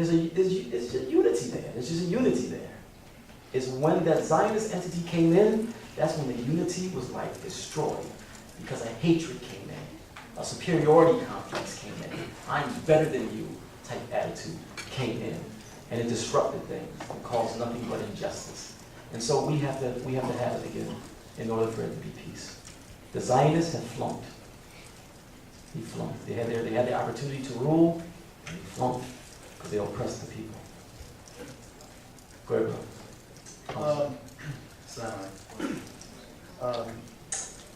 There's just unity there. There's just a unity there. It's when that Zionist entity came in, that's when the unity was like destroyed. Because a hatred came in. A superiority complex came in. I'm better than you type attitude came in. And it disrupted things. It caused nothing but injustice. And so we have to have it again in order for it to be peace. The Zionists have flunked. He flunked. They had the opportunity to rule, and he flunked because they oppressed the people. Go ahead, bro.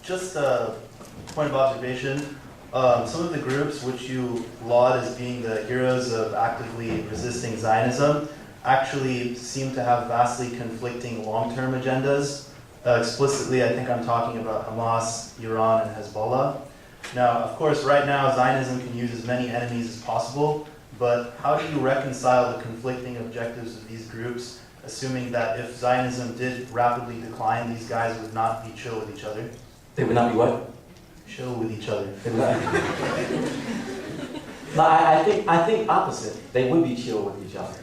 Just a point of observation. Some of the groups which you laud as being the heroes of actively resisting Zionism actually seem to have vastly conflicting long-term agendas. Explicitly, I think I'm talking about Hamas, Iran, and Hezbollah. Now, of course, right now, Zionism can use as many enemies as possible, but how do you reconcile the conflicting objectives of these groups, assuming that if Zionism did rapidly decline, these guys would not be chill with each other? They would not be what? Chill with each other. No, I think opposite. They would be chill with each other.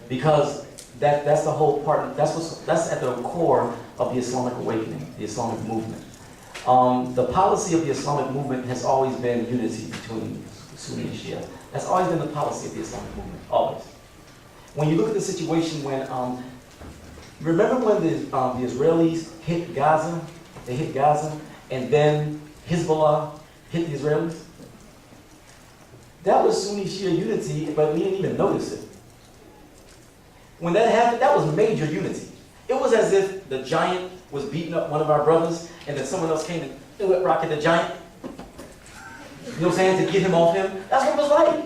Because that's the whole part, that's at the core of the Islamic awakening, the Islamic movement. The policy of the Islamic movement has always been unity between Sunni and Shia. That's always been the policy of the Islamic movement, always. When you look at the situation when, remember when the Israelis hit Gaza? They hit Gaza, and then Hezbollah hit the Israelis? That was Sunni Shia unity, but we didn't even notice it. When that happened, that was major unity. It was as if the giant was beating up one of our brothers, and then someone else came and threw it, rocket the giant. You know what I'm saying? To get him off him. That's what it was like.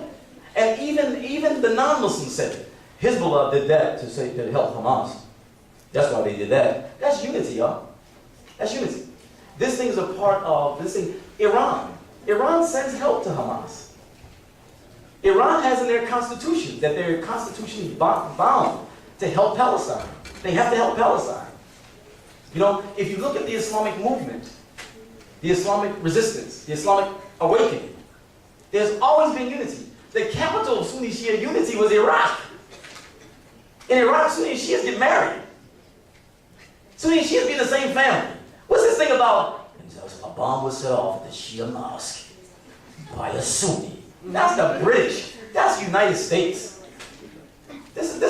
And even the non-Muslims said it. Hezbollah did that to help Hamas. That's why they did that. That's unity, y'all. That's unity. This thing is a part of this thing. Iran. Iran sends help to Hamas. Iran has in their constitution that they're constitutionally bound to help Palestine. They have to help Palestine. You know, if you look at the Islamic movement, the Islamic resistance, the Islamic awakening, there's always been unity. The capital of Sunni Shia unity was Iraq. In Iraq, Sunni and Shias get married. Sunni and Shias be in the same family. What's this thing about? A bomb was set off at the Shia mosque by a Sunni. That's the British. That's the United States. This is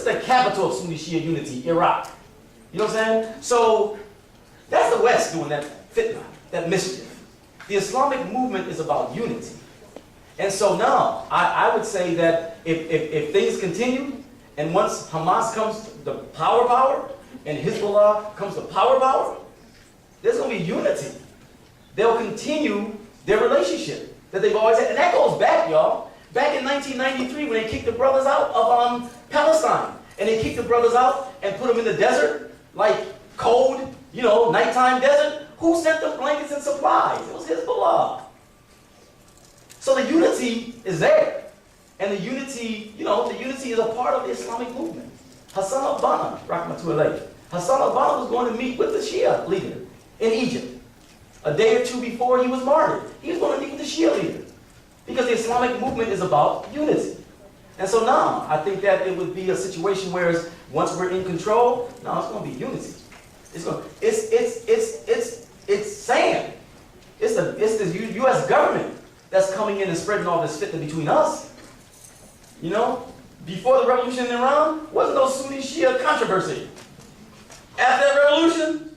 the capital of Sunni Shia unity, Iraq. You know what I'm saying? So that's the West doing that fitna, that mischief. The Islamic movement is about unity. And so now, I would say that if things continue, and once Hamas comes to the power, and Hezbollah comes to power, there's going to be unity. They'll continue their relationship that they've always had. And that goes back, y'all. Back in 1993 when they kicked the brothers out of Palestine. And they kicked the brothers out and put them in the desert, like cold, nighttime desert. Who sent them blankets and supplies? It was Hezbollah. So the unity is there. And the unity, the unity is a part of the Islamic movement. Hassan al-Banna, rahmatullahi, Hassan al-Banna was going to meet with the Shia leader in Egypt. A day or two before he was martyred, he was going to meet with the Shia leader. Because the Islamic movement is about unity. And so now, I think that it would be a situation where once we're in control, now it's going to be unity. It's saying, it's the U.S. government that's coming in and spreading all this fitna between us. Before the revolution in Iran, wasn't no Sunni Shia controversy. After that revolution,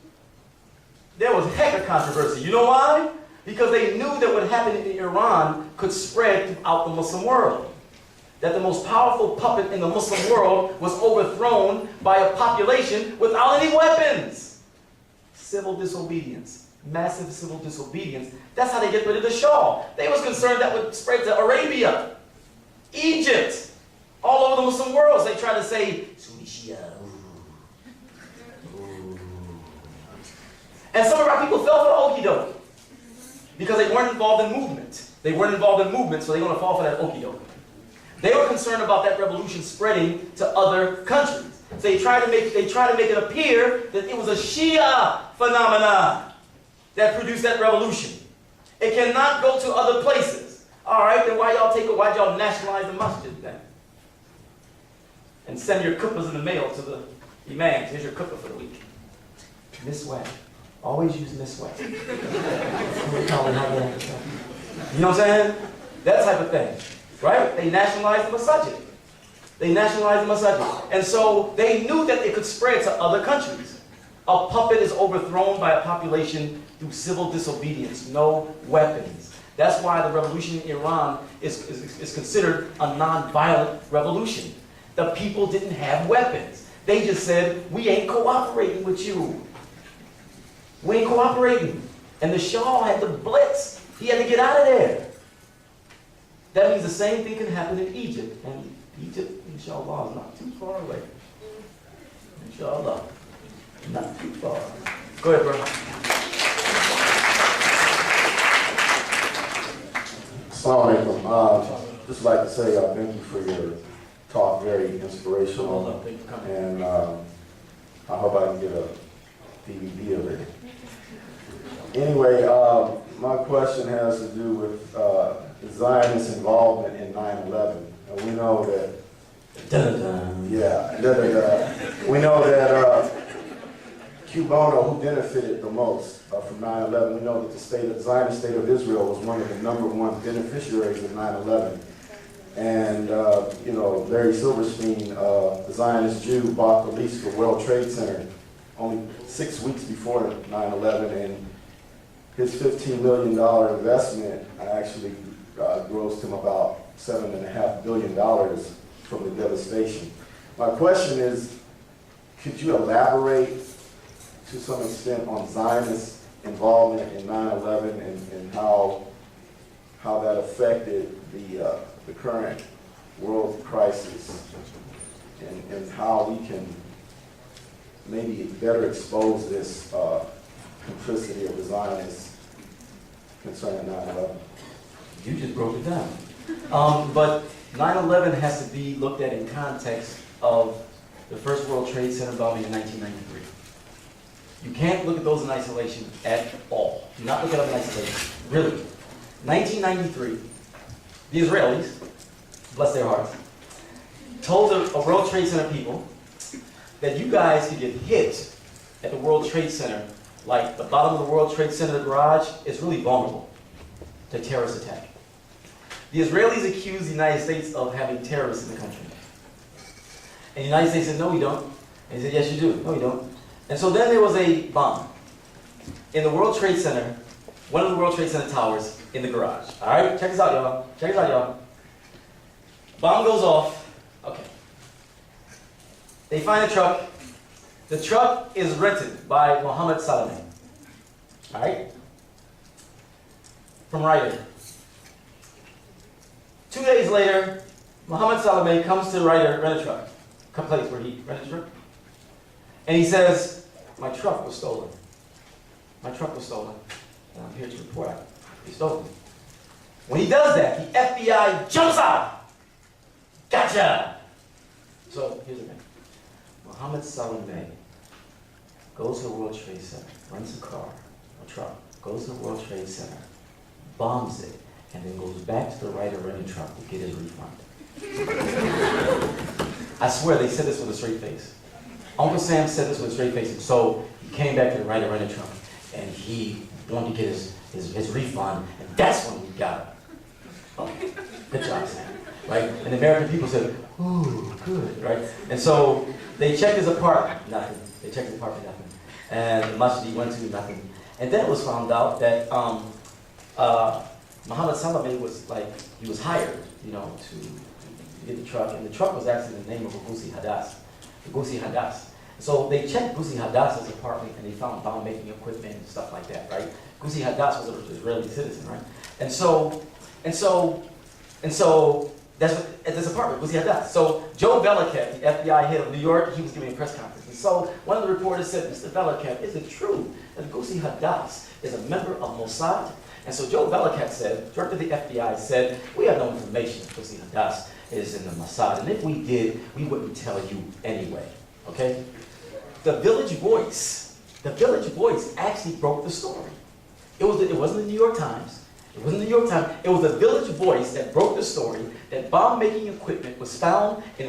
there was heck of controversy. You know why? Because they knew that what happened in Iran could spread throughout the Muslim world. That the most powerful puppet in the Muslim world was overthrown by a population without any weapons. Civil disobedience. Massive civil disobedience. That's how they get rid of the Shah. They was concerned that would spread to Arabia, Egypt, all over the Muslim world. So they try to say, Sunni Shia. And some of our people fell for the okie doke because they weren't involved in movement. They weren't involved in movement, so they're going to fall for that okie doke. They were concerned about that revolution spreading to other countries. So they try to make it appear that it was a Shia phenomenon that produced that revolution. It cannot go to other places. All right, then why'd y'all nationalize the masjid then? and send your kuppahs in the mail to the imams. Here's your kuppah for the week. Misway. Always use misway. You know what I'm saying? That type of thing. Right? They nationalized the masajid. They nationalized the masajid. And so they knew that it could spread to other countries. A puppet is overthrown by a population through civil disobedience, no weapons. That's why the revolution in Iran is considered a non-violent revolution. The people didn't have weapons. They just said, we ain't cooperating with you. We ain't cooperating. And the Shah had to blitz. He had to get out of there. That means the same thing can happen in Egypt. And Egypt, inshallah, is not too far away. Inshallah. Not too far. Go ahead, bro. Assalamu alaikum. Just like to say thank you for your talk, very inspirational. And I hope I can get a DVD of it. Anyway, my question has to do with Zionist involvement in 9/11. And we know that, we know that Cubono, who benefited the most from 9/11, we know that the Zionist state of Israel was one of the #1 beneficiaries of 9/11. And, you know, Larry Silverstein, the Zionist Jew, bought the lease for World Trade Center only 6 weeks before 9/11, and his $15 million investment actually grossed him about $7.5 billion from the devastation. My question is, could you elaborate to some extent on Zionist involvement in 9/11 and how that affected the current world crisis, and how we can maybe better expose this complicity of the Zionists concerning 9/11? You just broke it down. But 9/11 has to be looked at in context of the first World Trade Center bombing in 1993. You can't look at those in isolation at all. Do not look at them in isolation. Really. 1993, the Israelis, bless their hearts, told the World Trade Center people that you guys could get hit at the World Trade Center, like the bottom of the World Trade Center garage is really vulnerable to terrorist attack. The Israelis accused the United States of having terrorists in the country. And the United States said, no, we don't. And he said, yes, you do. No, you don't. And so then there was a bomb in the World Trade Center, one of the World Trade Center towers in the garage. All right, check this out, y'all. Check this out, y'all. Bomb goes off. Okay. They find a truck. The truck is rented by Mohammed Salameh. All right? From Ryder. 2 days later, Mohammed Salameh comes to Ryder, rent a truck. Place where he rented a truck. And he says, my truck was stolen. My truck was stolen. And I'm here to report out. He stole it. When he does that, the FBI jumps out. Gotcha! So, here's the thing. Mohammed Salameh goes to the World Trade Center, rents a car, a truck, goes to the World Trade Center, bombs it, and then goes back to the Ryder rented truck to get his refund. I swear they said this with a straight face. Uncle Sam said this with a straight face. So he came back to the Ryder rented truck, and he wanted to get his refund, and that's when we got him. Oh, good job, Sam. Right? And the American people said, ooh, good, right? And so they checked his apartment, nothing. They checked his apartment, nothing. And the masjid he went to, nothing. And then it was found out that Mohammed Salameh was he was hired, to get the truck, and the truck was actually the name of a Ghusi Hadass, the Ghusi Hadass. So they checked Ghusi Hadass's apartment, and they found bomb-making equipment and stuff like that, right? Ghusi Hadass was an Israeli citizen, right? And so that's at this apartment, Ghusi Hadass. So Joe Belichick, the FBI head of New York, he was giving a press conference. And so one of the reporters said, Mr. Belichick, is it true that Ghusi Hadass is a member of Mossad? And so Joe Belichick said, director of the FBI said, we have no information that Ghusi Hadass is in the Mossad. And if we did, we wouldn't tell you anyway, okay? The Village Voice actually broke the story. It wasn't the New York Times. It wasn't the New York Times. It was the Village Voice that broke the story that bomb-making equipment was found in